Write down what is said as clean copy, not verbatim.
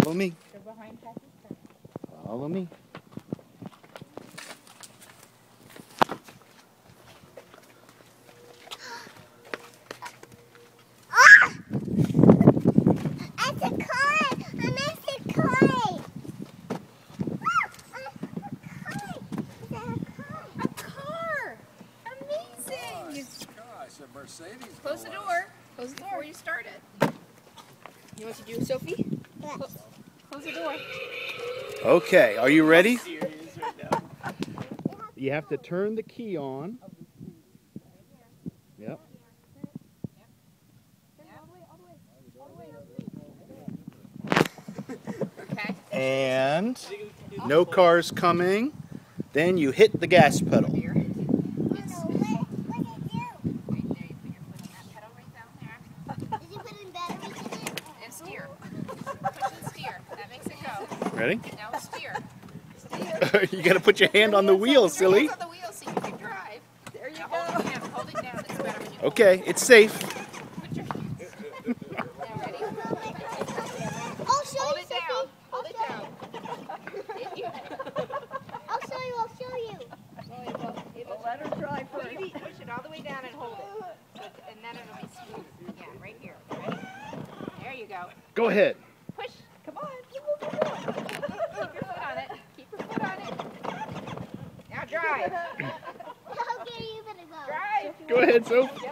Follow me. They're behind Patsy's car. Follow me. It's a car! I missed a car! A car! Amazing! Gosh, a Mercedes. Close the door. Close the door before you start it. You know what to do, Sophie? Close the door. Okay, are you ready? You have to turn the key on. Yep. Okay. And no cars coming. Then you hit the gas pedal. Here. What did you? Right there, you put your foot on that pedal right down there. Did you put in batteries in it? And steer. Push and steer. That makes it go. Ready? Now steer. You got to put your hand on the wheel, silly. Hands on the wheel so you can drive. There you go. Hold it down. It's better when you Okay, it's safe. put your hands. Now ready? I'll show Hold you, it down. Sophie. Hold it down. I'll show you. I'll show you. Let her drive first. Push it all the way down and hold it. So, and then it'll be smooth. Yeah, right here. Ready? There you go. Go ahead. Push. Come on. Keep your foot on it. Keep your foot on it. Now drive. Okay, you better go. Drive. Go ahead, Sophie. Yep.